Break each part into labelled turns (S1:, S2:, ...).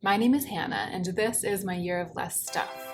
S1: My name is Hannah, and this is my year of less stuff.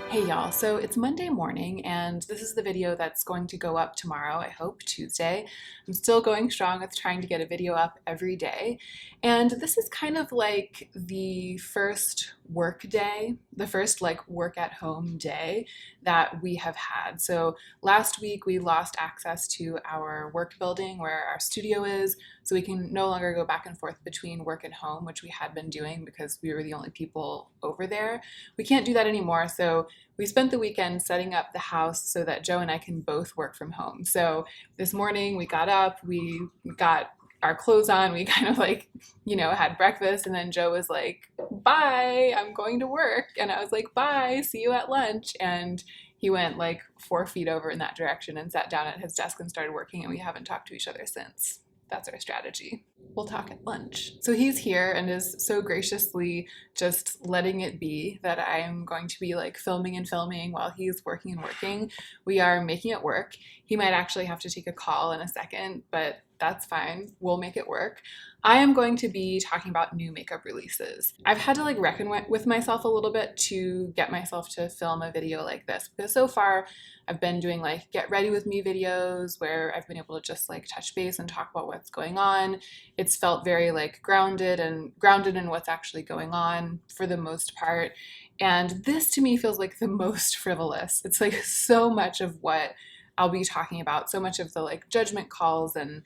S1: Hey y'all, so it's Monday morning and this is the video that's going to go up tomorrow, I hope, Tuesday. I'm still going strong with trying to get a video up every day. And this is kind of like the first work day, the first like work at home day that we have had. So last week we lost access to our work building where our studio is, so we can no longer go back and forth between work and home, which we had been doing because we were the only people over there. We can't do that anymore, so we spent the weekend setting up the house so that Joe and I can both work from home. So this morning we got up, we got our clothes on, we kind of like, had breakfast, and then Joe was like, bye, I'm going to work. And I was like, bye, see you at lunch. And he went like 4 feet over in that direction and sat down at his desk and started working, and we haven't talked to each other since. That's our strategy. We'll talk at lunch. So he's here and is so graciously just letting it be that I'm going to be like filming and filming while he's working and working. We are making it work. He might actually have to take a call in a second, but that's fine. We'll make it work. I am going to be talking about new makeup releases. I've had to like reckon with myself a little bit to get myself to film a video like this, because so far I've been doing like get ready with me videos where I've been able to just like touch base and talk about what's going on. It's felt very like grounded in what's actually going on for the most part. And this to me feels like the most frivolous. It's like so much of what I'll be talking about, so much of the like judgment calls and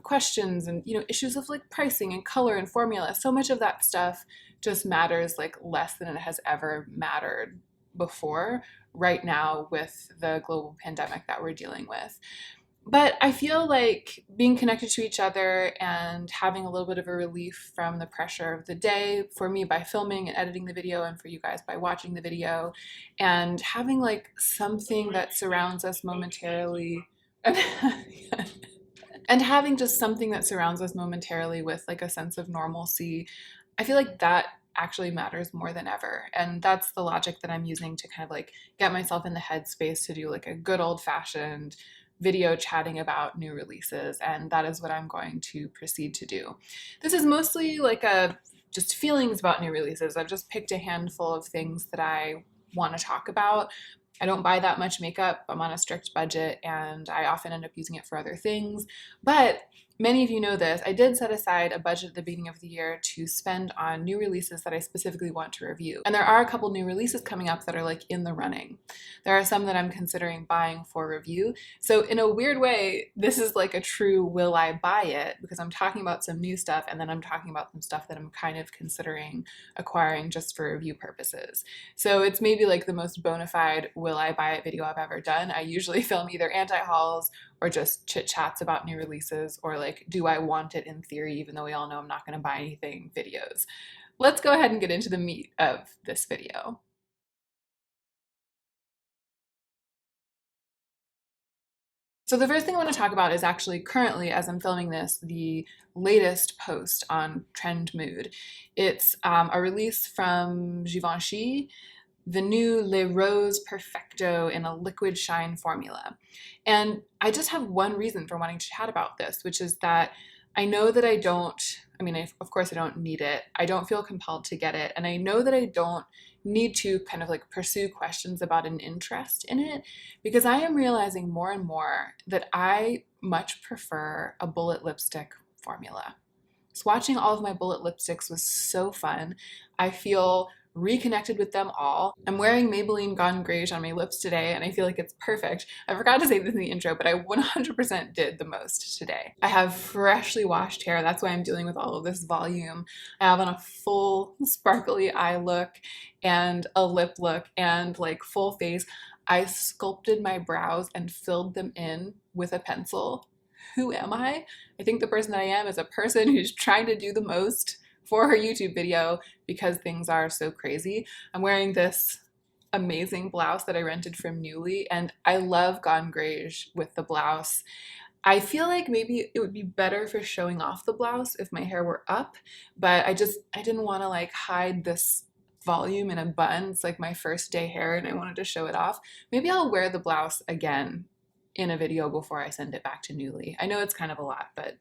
S1: questions and issues of like pricing and color and formula. So much of that stuff just matters like less than it has ever mattered before right now with the global pandemic that we're dealing with. But I feel like being connected to each other and having a little bit of a relief from the pressure of the day, for me by filming and editing the video, and for you guys by watching the video, and having like something that surrounds us momentarily and having just something that surrounds us momentarily with like a sense of normalcy, I feel like that actually matters more than ever. And that's the logic that I'm using to kind of like get myself in the headspace to do like a good old-fashioned video chatting about new releases, and that is what I'm going to proceed to do. This is mostly like just feelings about new releases. I've just picked a handful of things that I want to talk about. I don't buy that much makeup. I'm on a strict budget and I often end up using it for other things. But many of you know this, I did set aside a budget at the beginning of the year to spend on new releases that I specifically want to review. And there are a couple new releases coming up that are like in the running. There are some that I'm considering buying for review. So in a weird way, this is like a true will I buy it, because I'm talking about some new stuff and then I'm talking about some stuff that I'm kind of considering acquiring just for review purposes. So it's maybe like the most bona fide will I buy it video I've ever done. I usually film either anti-hauls or just chit chats about new releases, or like, do I want it in theory, even though we all know I'm not going to buy anything videos. Let's go ahead and get into the meat of this video. So the first thing I want to talk about is actually currently, as I'm filming this, the latest post on Trend Mood. It's a release from Givenchy, the new Le Rose Perfecto in a liquid shine formula. And I just have one reason for wanting to chat about this, which is that I know that of course I don't need it. I don't feel compelled to get it. And I know that I don't need to kind of like pursue questions about an interest in it, because I am realizing more and more that I much prefer a bullet lipstick formula. Swatching all of my bullet lipsticks was so fun. I feel reconnected with them all. I'm wearing Maybelline Gone Greige on my lips today and I feel like it's perfect. I forgot to say this in the intro, but I 100% did the most today. I have freshly washed hair. That's why I'm dealing with all of this volume. I have on a full sparkly eye look and a lip look and like full face. I sculpted my brows and filled them in with a pencil. Who am I? I think the person that I am is a person who's trying to do the most for her YouTube video because things are so crazy. I'm wearing this amazing blouse that I rented from Newly, and I love Gone Greige with the blouse. I feel like maybe it would be better for showing off the blouse if my hair were up, but I didn't want to like hide this volume in a bun. It's like my first day hair and I wanted to show it off. Maybe I'll wear the blouse again in a video before I send it back to Nuuly. I know it's kind of a lot, but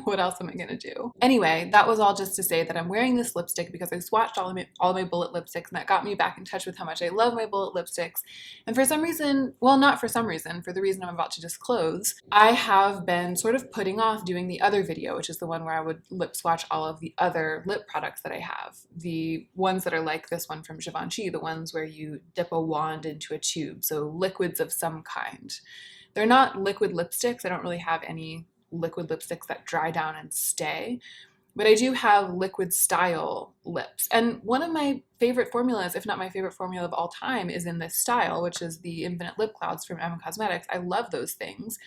S1: what else am I gonna do? Anyway, that was all just to say that I'm wearing this lipstick because I swatched all of my bullet lipsticks, and that got me back in touch with how much I love my bullet lipsticks. And for some reason, well, not for some reason, for the reason I'm about to disclose, I have been sort of putting off doing the other video, which is the one where I would lip swatch all of the other lip products that I have. The ones that are like this one from Givenchy, the ones where you dip a wand into a tube, so liquids of some kind. They're not liquid lipsticks. I don't really have any liquid lipsticks that dry down and stay, but I do have liquid style lips. And one of my favorite formulas, if not my favorite formula of all time, is in this style, which is the Infinite Lip Clouds from Emma Cosmetics. I love those things,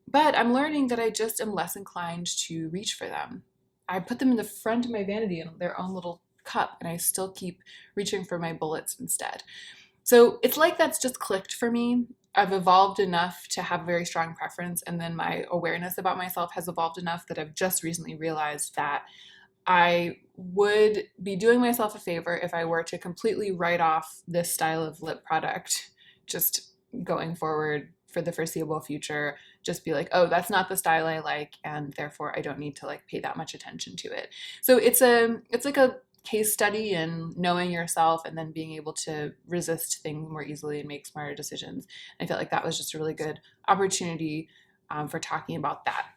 S1: but I'm learning that I just am less inclined to reach for them. I put them in the front of my vanity in their own little cup, and I still keep reaching for my bullets instead. So it's like that's just clicked for me. I've evolved enough to have a very strong preference, and then my awareness about myself has evolved enough that I've just recently realized that I would be doing myself a favor if I were to completely write off this style of lip product just going forward for the foreseeable future. Just be like, oh, that's not the style I like, and therefore I don't need to like pay that much attention to it. So it's like a case study in knowing yourself and then being able to resist things more easily and make smarter decisions. I felt like that was just a really good opportunity for talking about that.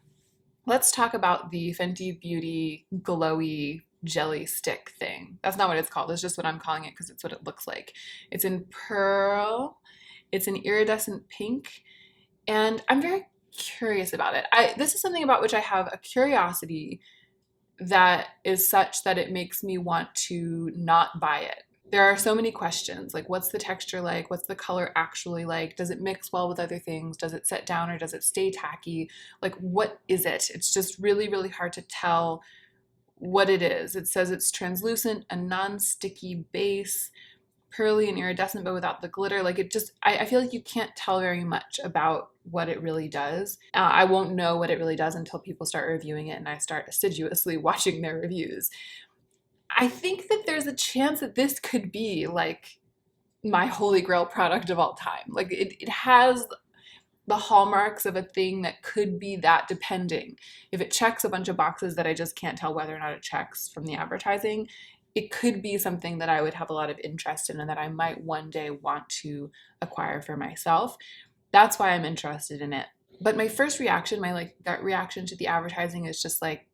S1: Let's talk about the Fenty Beauty glowy jelly stick thing. That's not what it's called. It's just what I'm calling it because it's what it looks like. It's in pearl. It's an iridescent pink, and I'm very curious about it. This is something about which I have a curiosity that is such that it makes me want to not buy it. There are so many questions, like what's the texture like? What's the color actually like? Does it mix well with other things? Does it set down or does it stay tacky? Like, what is it? It's just really, really hard to tell what it is. It says it's translucent, a non-sticky base, pearly and iridescent, but without the glitter. Like it just, I feel like you can't tell very much about what it really does. I won't know what it really does until people start reviewing it and I start assiduously watching their reviews. I think that there's a chance that this could be like my holy grail product of all time. Like it has the hallmarks of a thing that could be that, depending. If it checks a bunch of boxes that I just can't tell whether or not it checks from the advertising, it could be something that I would have a lot of interest in and that I might one day want to acquire for myself. That's why I'm interested in it. But my first reaction, my like gut reaction to the advertising is just like,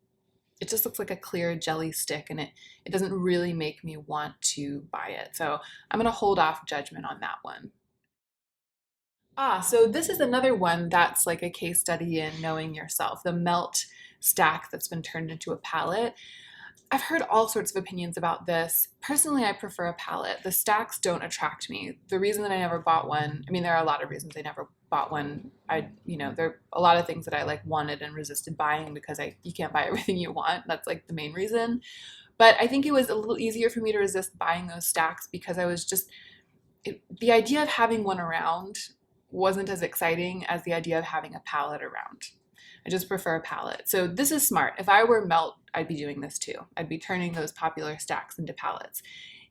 S1: it just looks like a clear jelly stick, and it doesn't really make me want to buy it. So I'm gonna hold off judgment on that one. So this is another one that's like a case study in knowing yourself, the Melt stack that's been turned into a palette. I've heard all sorts of opinions about this. Personally, I prefer a palette. The stacks don't attract me. The reason that I never bought one, I mean, there are a lot of reasons I never bought one. There are a lot of things that I like wanted and resisted buying because you can't buy everything you want. That's like the main reason. But I think it was a little easier for me to resist buying those stacks because I was just, the idea of having one around wasn't as exciting as the idea of having a palette around. I just prefer a palette. So this is smart. If I were Melt, I'd be doing this too. I'd be turning those popular stacks into palettes.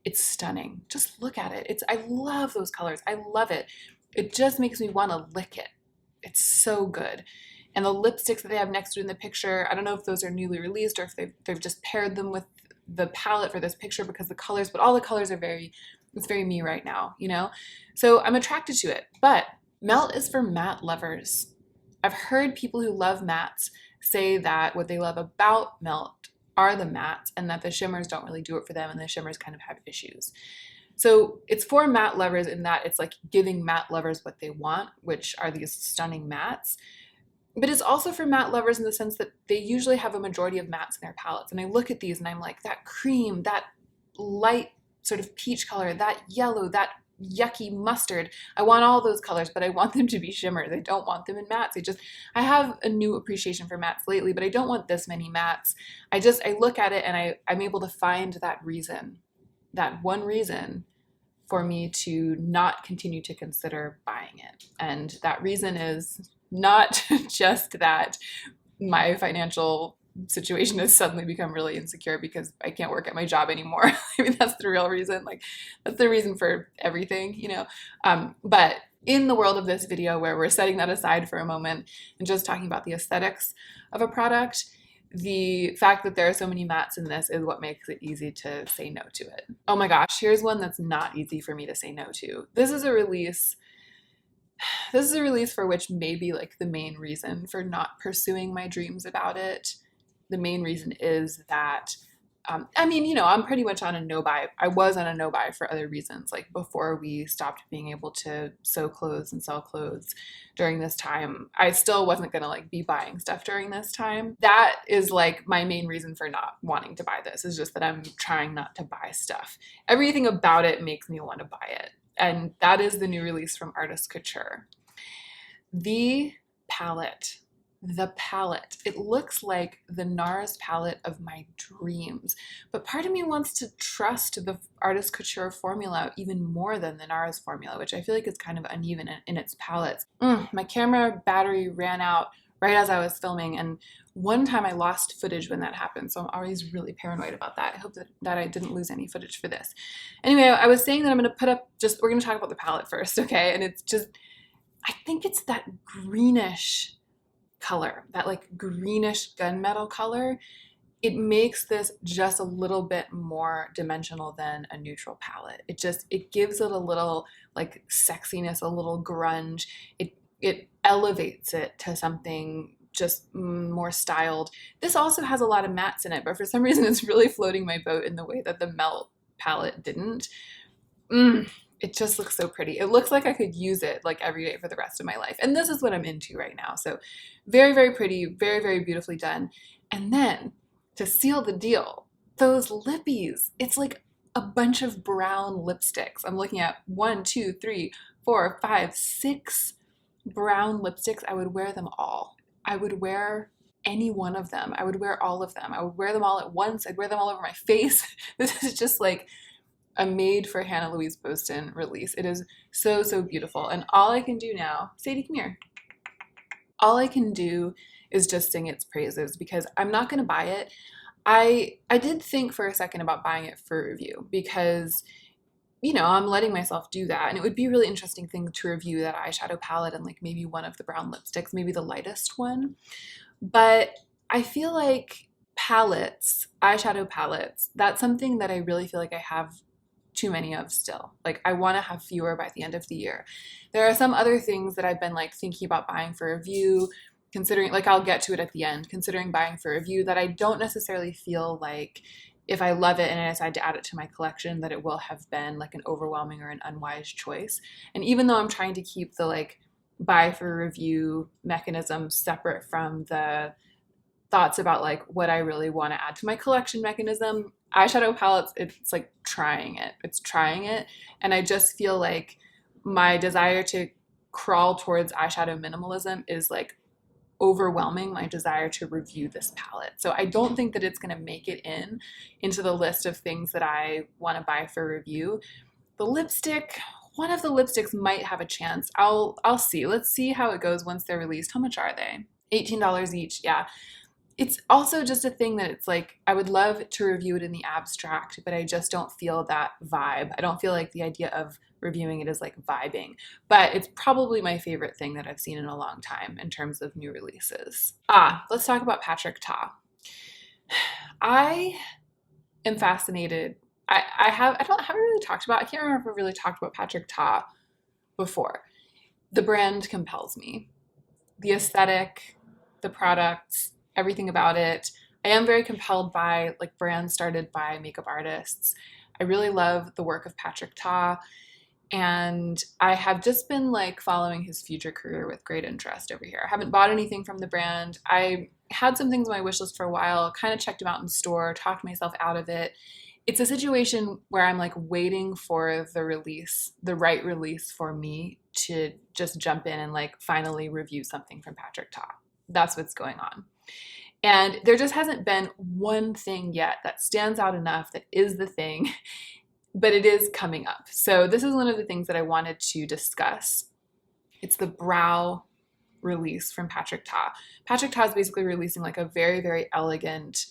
S1: It's stunning. Just look at it. I love those colors. I love it. It just makes me want to lick it. It's so good. And the lipsticks that they have next to it in the picture, I don't know if those are newly released or if they've just paired them with the palette for this picture because the colors, but all the colors are it's very me right now, So I'm attracted to it. But Melt is for matte lovers. I've heard people who love mattes say that what they love about Melt are the mattes and that the shimmers don't really do it for them and the shimmers kind of have issues. So it's for matte lovers in that it's like giving matte lovers what they want, which are these stunning mattes. But it's also for matte lovers in the sense that they usually have a majority of mattes in their palettes. And I look at these and I'm like, that cream, that light sort of peach color, that yellow, that yucky mustard. I want all those colors, but I want them to be shimmers. I don't want them in mattes. I have a new appreciation for mattes lately, but I don't want this many mattes. I look at it and I'm able to find that reason, that one reason for me to not continue to consider buying it. And that reason is not just that my financial situation has suddenly become really insecure because I can't work at my job anymore. I mean, that's the real reason. Like, that's the reason for everything, But in the world of this video, where we're setting that aside for a moment and just talking about the aesthetics of a product, the fact that there are so many mattes in this is what makes it easy to say no to it. Oh my gosh, here's one that's not easy for me to say no to. This is a release for which maybe like the main reason for not pursuing my dreams about it, the main reason is that I mean, you know, I'm pretty much on a no buy. I was on a no buy for other reasons. Like before we stopped being able to sew clothes and sell clothes during this time, I still wasn't going to like be buying stuff during this time. That is like my main reason for not wanting to buy this, is just that I'm trying not to buy stuff. Everything about it makes me want to buy it. And that is the new release from Artist Couture. The palette. It looks like the NARS palette of my dreams, but part of me wants to trust the Artist Couture formula even more than the NARS formula, which I feel like is kind of uneven in its palettes. My camera battery ran out right as I was filming, and one time I lost footage when that happened, so I'm always really paranoid about that. I hope that I didn't lose any footage for this. Anyway, I was saying that I'm going to put up we're going to talk about the palette first, okay? And it's just, I think it's that greenish color, that like greenish gunmetal color. It makes this just a little bit more dimensional than a neutral palette. It gives it a little like sexiness, a little grunge. It elevates it to something just more styled. This also has a lot of mattes in it, but for some reason it's really floating my boat in the way that the Melt palette didn't. It just looks so pretty. It looks like I could use it like every day for the rest of my life. And this is what I'm into right now. So very, very pretty, very, very beautifully done. And then to seal the deal, those lippies, it's like a bunch of brown lipsticks. I'm looking at 1, 2, 3, 4, 5, 6 brown lipsticks. I would wear them all. I would wear any one of them. I would wear all of them. I would wear them all at once. I'd wear them all over my face. This is just like a made for Hannah Louise Poston release. It is so, so beautiful. And all I can do now, Sadie, come here. All I can do is just sing its praises, because I'm not going to buy it. I did think for a second about buying it for review, because, you know, I'm letting myself do that. And it would be a really interesting thing to review that eyeshadow palette and like maybe one of the brown lipsticks, maybe the lightest one. But I feel like palettes, eyeshadow palettes, that's something that I really feel like I have too many of still. Like I want to have fewer by the end of the year. There are some other things that I've been like thinking about buying for review, considering, like I'll get to it at the end, considering buying for review, that I don't necessarily feel like if I love it and I decide to add it to my collection that it will have been like an overwhelming or an unwise choice. And even though I'm trying to keep the like buy for review mechanism separate from the thoughts about like what I really want to add to my collection mechanism, eyeshadow palettes, it's like trying it. It's trying it. And I just feel like my desire to crawl towards eyeshadow minimalism is like overwhelming my desire to review this palette. So I don't think that it's going to make it into the list of things that I want to buy for review. The lipstick, one of the lipsticks might have a chance. I'll see. Let's see how it goes once they're released. How much are they? $18 each. Yeah. It's also just a thing that it's like, I would love to review it in the abstract, but I just don't feel that vibe. I don't feel like the idea of reviewing it is like vibing, but it's probably my favorite thing that I've seen in a long time in terms of new releases. Let's talk about Patrick Ta. I am fascinated. I haven't really talked about, I can't remember if I really talked about Patrick Ta before. The brand compels me. The aesthetic, the products, everything about it. I am very compelled by like brands started by makeup artists. I really love the work of Patrick Ta, and I have just been like following his future career with great interest over here. I haven't bought anything from the brand. I had some things on my wish list for a while, kind of checked them out in store, talked myself out of it. It's a situation where I'm like waiting for the release, the right release for me to just jump in and like finally review something from Patrick Ta. That's what's going on. And there just hasn't been one thing yet that stands out enough that is the thing, but it is coming up. So this is one of the things that I wanted to discuss. It's the brow release from Patrick Ta. Patrick Ta is basically releasing like a very, very elegant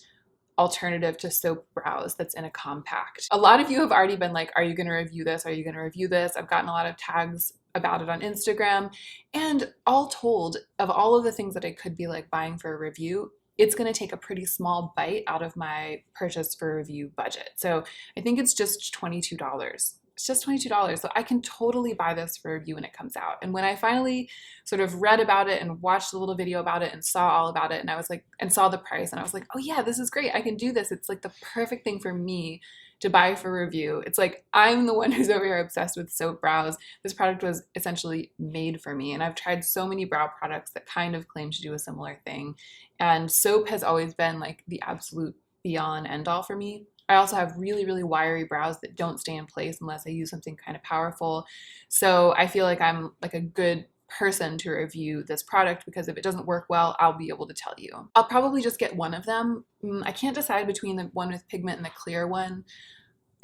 S1: alternative to soap brows that's in a compact. A lot of you have already been like, are you going to review this? Are you going to review this? I've gotten a lot of tags about it on Instagram. And all told, of all of the things that I could be like buying for a review, it's going to take a pretty small bite out of my purchase for review budget. So I think it's just $22. It's just $22. So I can totally buy this for review when it comes out. And when I finally sort of read about it and watched a little video about it and saw all about it, and I was like, and saw the price, and I was like, oh yeah, this is great. I can do this. It's like the perfect thing for me to buy for review. It's like I'm the one who's over here obsessed with soap brows. This product was essentially made for me, and I've tried so many brow products that kind of claim to do a similar thing. And soap has always been like the absolute beyond end all for me. I also have really, really wiry brows that don't stay in place unless I use something kind of powerful. So I feel like I'm like a good person to review this product, because if it doesn't work well, I'll be able to tell you. I'll probably just get one of them. I can't decide between the one with pigment and the clear one.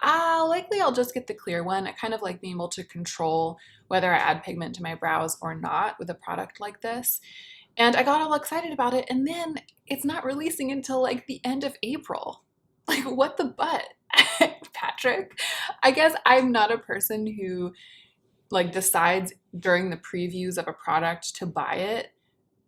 S1: Likely I'll just get the clear one. I kind of like being able to control whether I add pigment to my brows or not with a product like this. And I got all excited about it, and then it's not releasing until like the end of April. Like, what the butt? Patrick? I guess I'm not a person who like decides during the previews of a product to buy it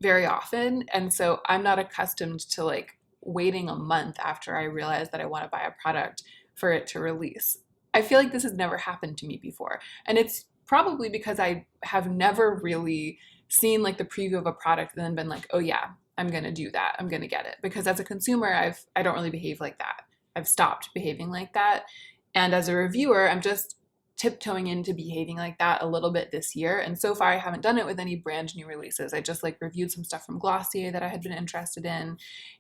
S1: very often. And so I'm not accustomed to like waiting a month after I realize that I want to buy a product for it to release. I feel like this has never happened to me before. And it's probably because I have never really seen like the preview of a product and then been like, oh yeah, I'm going to do that. I'm going to get it. Because as a consumer, I don't really behave like that. I've stopped behaving like that. And as a reviewer, I'm just tiptoeing into behaving like that a little bit this year. And so far I haven't done it with any brand new releases. I just like reviewed some stuff from Glossier that I had been interested in.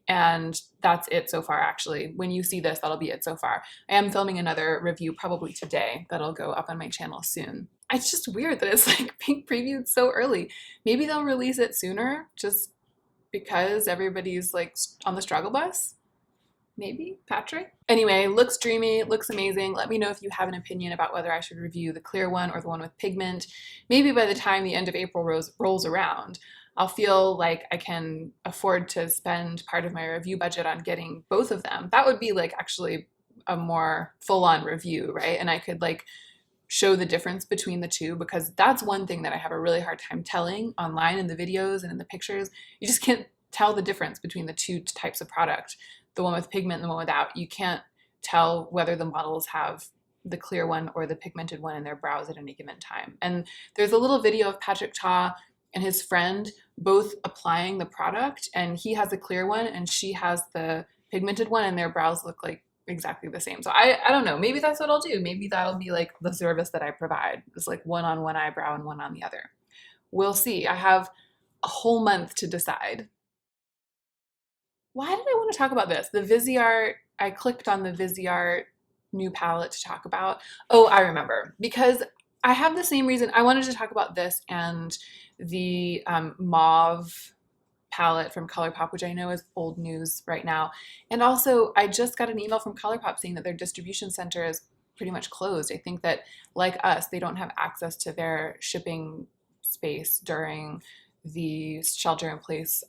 S1: And that's it so far, actually. When you see this, that'll be it so far. I am filming another review probably today that'll go up on my channel soon. It's just weird that it's like being previewed so early. Maybe they'll release it sooner just because everybody's like on the struggle bus. Maybe, Patrick? Anyway, looks dreamy, looks amazing. Let me know if you have an opinion about whether I should review the clear one or the one with pigment. Maybe by the time the end of April rolls around, I'll feel like I can afford to spend part of my review budget on getting both of them. That would be like actually a more full-on review, right? And I could like show the difference between the two, because that's one thing that I have a really hard time telling online in the videos and in the pictures. You just can't tell the difference between the two types of product. The one with pigment and the one without. You can't tell whether the models have the clear one or the pigmented one in their brows at any given time. And there's a little video of Patrick Ta and his friend both applying the product, and he has the clear one and she has the pigmented one, and their brows look like exactly the same. So I don't know, maybe that's what I'll do. Maybe that'll be like the service that I provide. It's like one on one eyebrow and one on the other. We'll see. I have a whole month to decide. Why did I want to talk about this? The Viseart, I clicked on the Viseart new palette to talk about. Oh, I remember. Because I have the same reason. I wanted to talk about this and the mauve palette from ColourPop, which I know is old news right now. And also, I just got an email from ColourPop saying that their distribution center is pretty much closed. I think that, like us, they don't have access to their shipping space during the shelter-in-place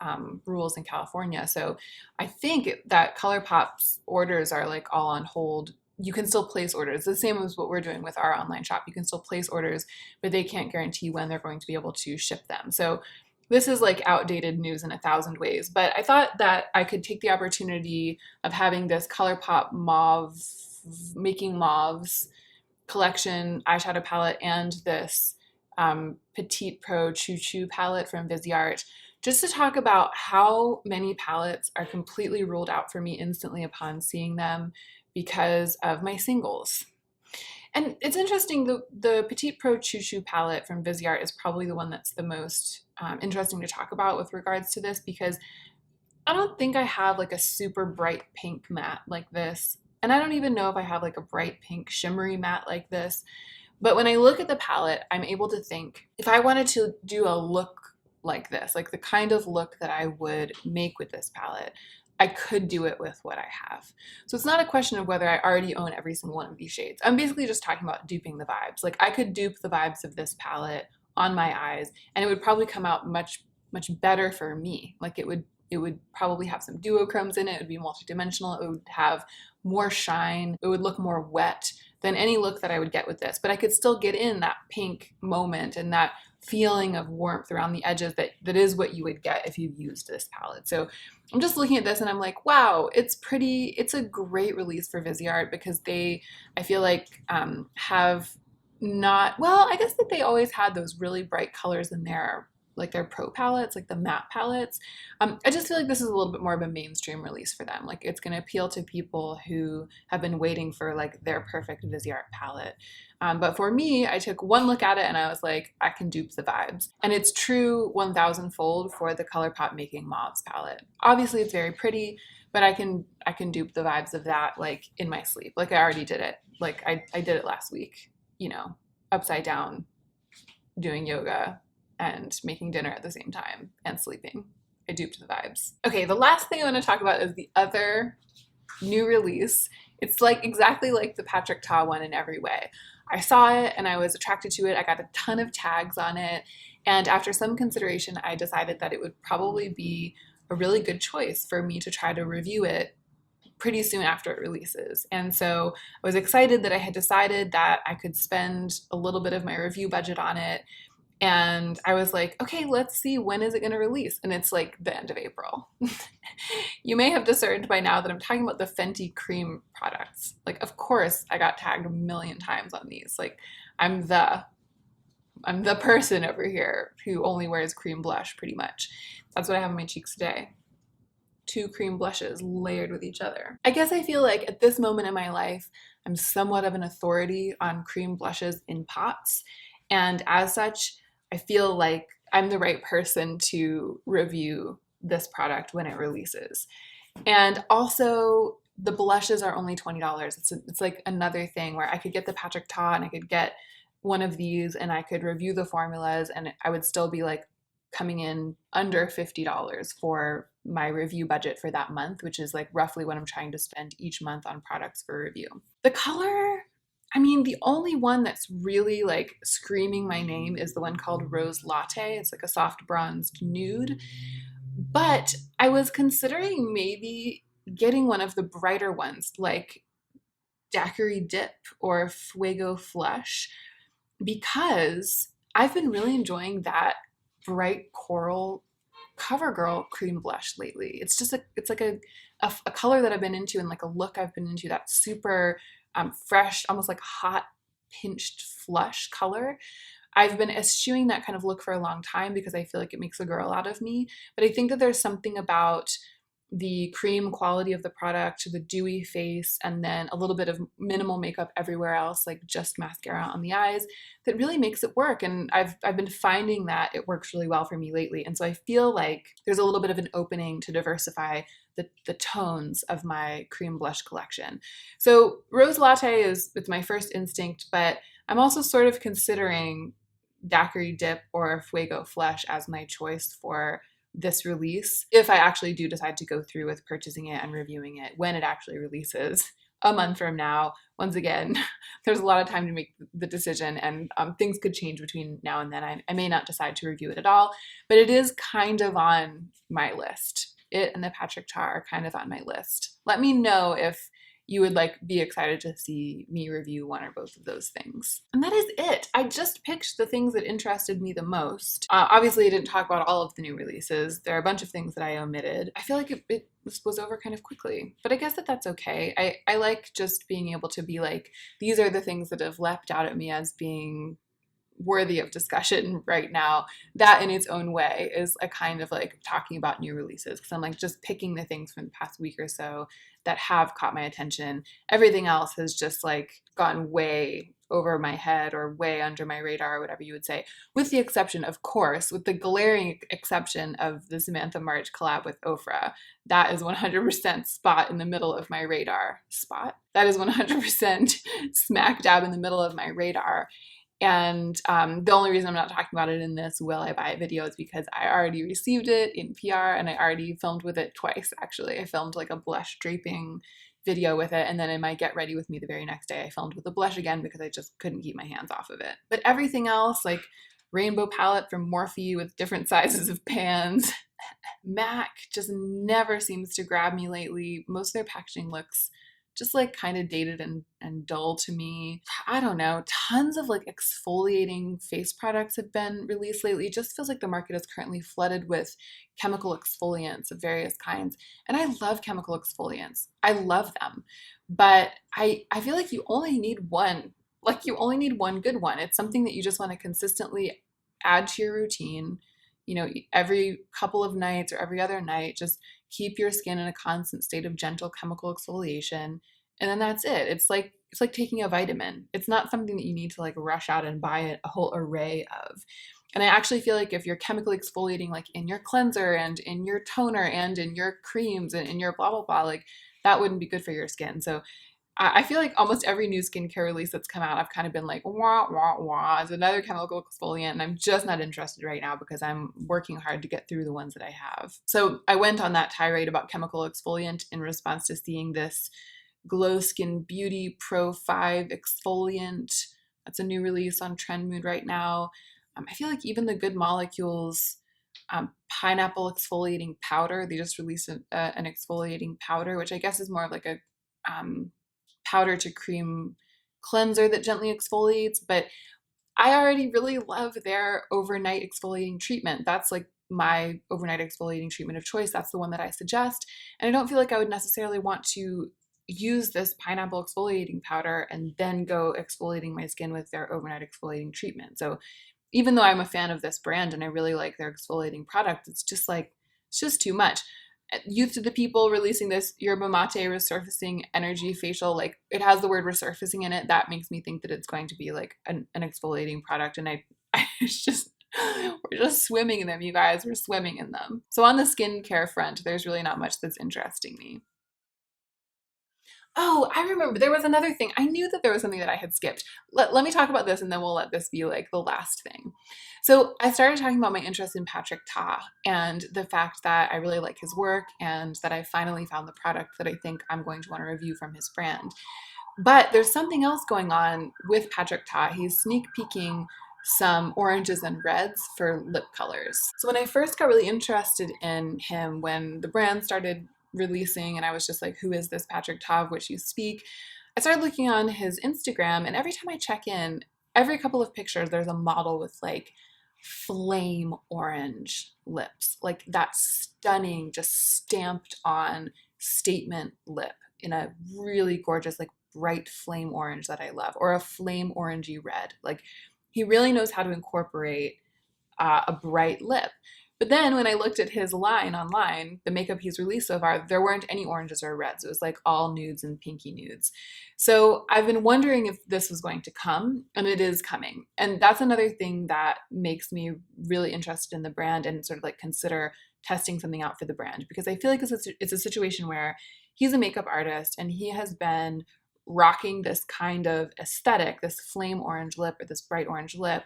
S1: rules in California. So I think that ColourPop's orders are like all on hold. You can still place orders, the same as what we're doing with our online shop. You can still place orders, but they can't guarantee when they're going to be able to ship them. So this is like outdated news in 1,000 ways, but I thought that I could take the opportunity of having this ColourPop mauve, Making Mauves collection eyeshadow palette and this Petite Pro Choo Choo palette from Viseart, just to talk about how many palettes are completely ruled out for me instantly upon seeing them because of my singles. And it's interesting, the Petite Pro Choo Choo palette from Viseart is probably the one that's the most interesting to talk about with regards to this, because I don't think I have like a super bright pink matte like this. And I don't even know if I have like a bright pink shimmery matte like this. But when I look at the palette, I'm able to think, if I wanted to do a look like this, like the kind of look that I would make with this palette, I could do it with what I have. So it's not a question of whether I already own every single one of these shades. I'm basically just talking about duping the vibes. Like I could dupe the vibes of this palette on my eyes, and it would probably come out much, much better for me. Like it would probably have some duochromes in it. It would be multidimensional. It would have more shine. It would look more wet than any look that I would get with this, but I could still get in that pink moment and that feeling of warmth around the edges that is what you would get if you used this palette. So I'm just looking at this and I'm like, wow, it's pretty. It's a great release for Viseart because I feel like, have not, well, I guess that they always had those really bright colors in their, like their pro palettes, like the matte palettes. I just feel like this is a little bit more of a mainstream release for them. Like it's going to appeal to people who have been waiting for like their perfect Viseart palette. But for me, I took one look at it and I was like, I can dupe the vibes. And it's true 1000-fold for the ColourPop Making Mauves palette. Obviously it's very pretty, but I can dupe the vibes of that like in my sleep. Like I already did it. Like I did it last week, you know, upside down, doing yoga and making dinner at the same time and sleeping. I duped the vibes. Okay, the last thing I want to talk about is the other new release. It's like exactly like the Patrick Ta one in every way. I saw it and I was attracted to it. I got a ton of tags on it. And after some consideration, I decided that it would probably be a really good choice for me to try to review it pretty soon after it releases. And so I was excited that I had decided that I could spend a little bit of my review budget on it. And I was like, okay, let's see, when is it going to release? And it's like the end of April. You may have discerned by now that I'm talking about the Fenty cream products. Like, of course, I got tagged a million times on these. Like, I'm the person over here who only wears cream blush, pretty much. That's what I have on my cheeks today. 2 cream blushes layered with each other. I guess I feel like at this moment in my life, I'm somewhat of an authority on cream blushes in pots. And as such, I feel like I'm the right person to review this product when it releases. And also, the blushes are only $20. It's like another thing where I could get the Patrick Ta and I could get one of these and I could review the formulas and I would still be like coming in under $50 for my review budget for that month, which is like roughly what I'm trying to spend each month on products for review. The color, I mean, the only one that's really like screaming my name is the one called Rose Latte. It's like a soft bronzed nude. But I was considering maybe getting one of the brighter ones like Daiquiri Dip or Fuego Flush because I've been really enjoying that bright coral CoverGirl cream blush lately. It's just it's like a color that I've been into and like a look I've been into, that super fresh, almost like hot pinched flush color. I've been eschewing that kind of look for a long time because I feel like it makes a girl out of me. But I think that there's something about the cream quality of the product, the dewy face, and then a little bit of minimal makeup everywhere else, like just mascara on the eyes, that really makes it work. And I've been finding that it works really well for me lately. And so I feel like there's a little bit of an opening to diversify the tones of my cream blush collection. So Rose Latte it's my first instinct, but I'm also sort of considering Daiquiri Dip or Fuego Flush as my choice for this release if I actually do decide to go through with purchasing it and reviewing it when it actually releases a month from now. Once again, there's a lot of time to make the decision, and things could change between now and then. I may not decide to review it at all, but it is kind of on my list. It and the Patrick Ta are kind of on my list. Let me know if you would like be excited to see me review one or both of those things. And that is it. I just picked the things that interested me the most. Obviously, I didn't talk about all of the new releases. There are a bunch of things that I omitted. I feel like it was over kind of quickly, but I guess that's okay. I like just being able to be like, these are the things that have leapt out at me as being worthy of discussion right now. That in its own way is a kind of like talking about new releases, because I'm like just picking the things from the past week or so that have caught my attention. Everything else has just like gone way over my head or way under my radar or whatever you would say, with the exception, of course, with the glaring exception of the Samantha March collab with Ofra. That is 100% spot in the middle of my radar. Spot? That is 100% smack dab in the middle of my radar. And the only reason I'm not talking about it in this will I buy it video is because I already received it in PR and I already filmed with it twice, actually. I filmed like a blush draping video with it, and then in my get ready with me the very next day I filmed with the blush again because I just couldn't keep my hands off of it. But everything else, like rainbow palette from Morphe with different sizes of pans, MAC just never seems to grab me lately. Most of their packaging looks just like kind of dated and dull to me. I don't know. Tons of like exfoliating face products have been released lately. It just feels like the market is currently flooded with chemical exfoliants of various kinds. And I love chemical exfoliants. I love them. But I feel like you only need one. Like you only need one good one. It's something that you just want to consistently add to your routine. You know, every couple of nights or every other night, just keep your skin in a constant state of gentle chemical exfoliation, and then that's it. It's like taking a vitamin. It's not something that you need to like rush out and buy a whole array of. And I actually feel like if you're chemically exfoliating like in your cleanser and in your toner and in your creams and in your blah blah blah, like that wouldn't be good for your skin. So I feel like almost every new skincare release that's come out, I've kind of been like, wah, wah, wah, it's another chemical exfoliant. And I'm just not interested right now because I'm working hard to get through the ones that I have. So I went on that tirade about chemical exfoliant in response to seeing this Glow Skin Beauty Pro 5 exfoliant. That's a new release on Trend Mood right now. I feel like even the Good Molecules pineapple exfoliating powder, they just released an exfoliating powder, which I guess is more of like a powder to cream cleanser that gently exfoliates, but I already really love their overnight exfoliating treatment. That's like my overnight exfoliating treatment of choice. That's the one that I suggest. And I don't feel like I would necessarily want to use this pineapple exfoliating powder and then go exfoliating my skin with their overnight exfoliating treatment. So even though I'm a fan of this brand and I really like their exfoliating product, it's just too much. Youth to the People releasing this yerba mate resurfacing energy facial, like it has the word resurfacing in it. That makes me think that it's going to be like an exfoliating product. And it's just, we're just swimming in them, you guys. We're swimming in them. So on the skincare front, there's really not much that's interesting me. Oh, I remember there was another thing. I knew that there was something that I had skipped. Let me talk about this and then we'll let this be like the last thing. So I started talking about my interest in Patrick Ta and the fact that I really like his work and that I finally found the product that I think I'm going to want to review from his brand. But there's something else going on with Patrick Ta. He's sneak peeking some oranges and reds for lip colors. So when I first got really interested in him, when the brand started releasing and I was just like, who is this Patrick Ta of which you speak? I started looking on his Instagram, and every time I check in, every couple of pictures, there's a model with like flame orange lips, like that stunning, just stamped on statement lip in a really gorgeous, like bright flame orange that I love, or a flame orangey red. Like he really knows how to incorporate a bright lip. But then when I looked at his line online, the makeup he's released so far, there weren't any oranges or reds. It was like all nudes and pinky nudes. So I've been wondering if this was going to come, and it is coming. And that's another thing that makes me really interested in the brand and sort of like consider testing something out for the brand, because I feel like it's a situation where he's a makeup artist and he has been rocking this kind of aesthetic, this flame orange lip or this bright orange lip,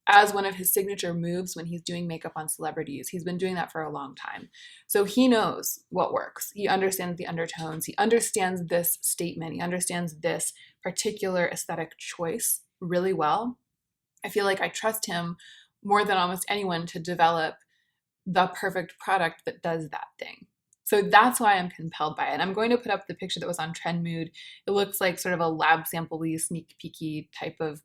S1: as one of his signature moves when he's doing makeup on celebrities. He's been doing that for a long time. So he knows what works. He understands the undertones. He understands this statement. He understands this particular aesthetic choice really well. I feel like I trust him more than almost anyone to develop the perfect product that does that thing. So that's why I'm compelled by it. I'm going to put up the picture that was on Trend Mood. It looks like sort of a lab sample-y, sneak peeky type of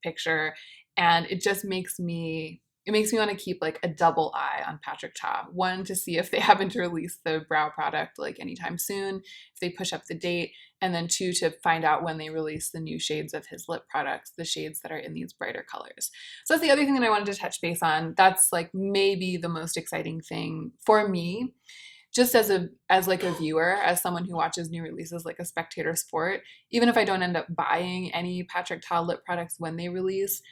S1: picture, and it just makes me want to keep like a double eye on Patrick Ta. One, to see if they happen to release the brow product like anytime soon, if they push up the date, and then two, to find out when they release the new shades of his lip products, the shades that are in these brighter colors. So that's the other thing that I wanted to touch base on. That's like maybe the most exciting thing for me, just as like a viewer, as someone who watches new releases like a spectator sport. Even if I don't end up buying any Patrick Ta lip products when they release,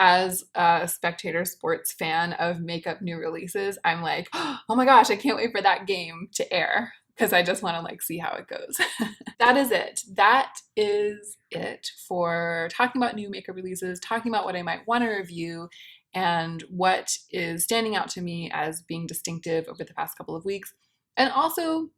S1: as a spectator sports fan of makeup new releases, I'm like, oh my gosh, I can't wait for that game to air, because I just want to like see how it goes. That is it. That is it for talking about new makeup releases, talking about what I might want to review, and what is standing out to me as being distinctive over the past couple of weeks. And also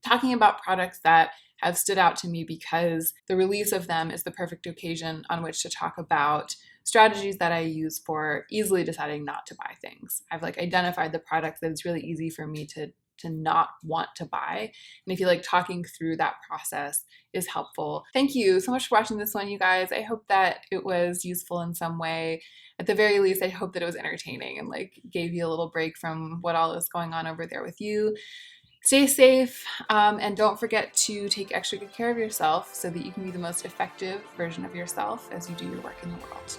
S1: talking about products that have stood out to me because the release of them is the perfect occasion on which to talk about strategies that I use for easily deciding not to buy things. I've like identified the product that it's really easy for me to to not want to buy. And I feel like talking through that process is helpful. Thank you so much for watching this one, you guys. I hope that it was useful in some way. At the very least, I hope that it was entertaining and like gave you a little break from what all is going on over there with you. Stay safe, and don't forget to take extra good care of yourself so that you can be the most effective version of yourself as you do your work in the world.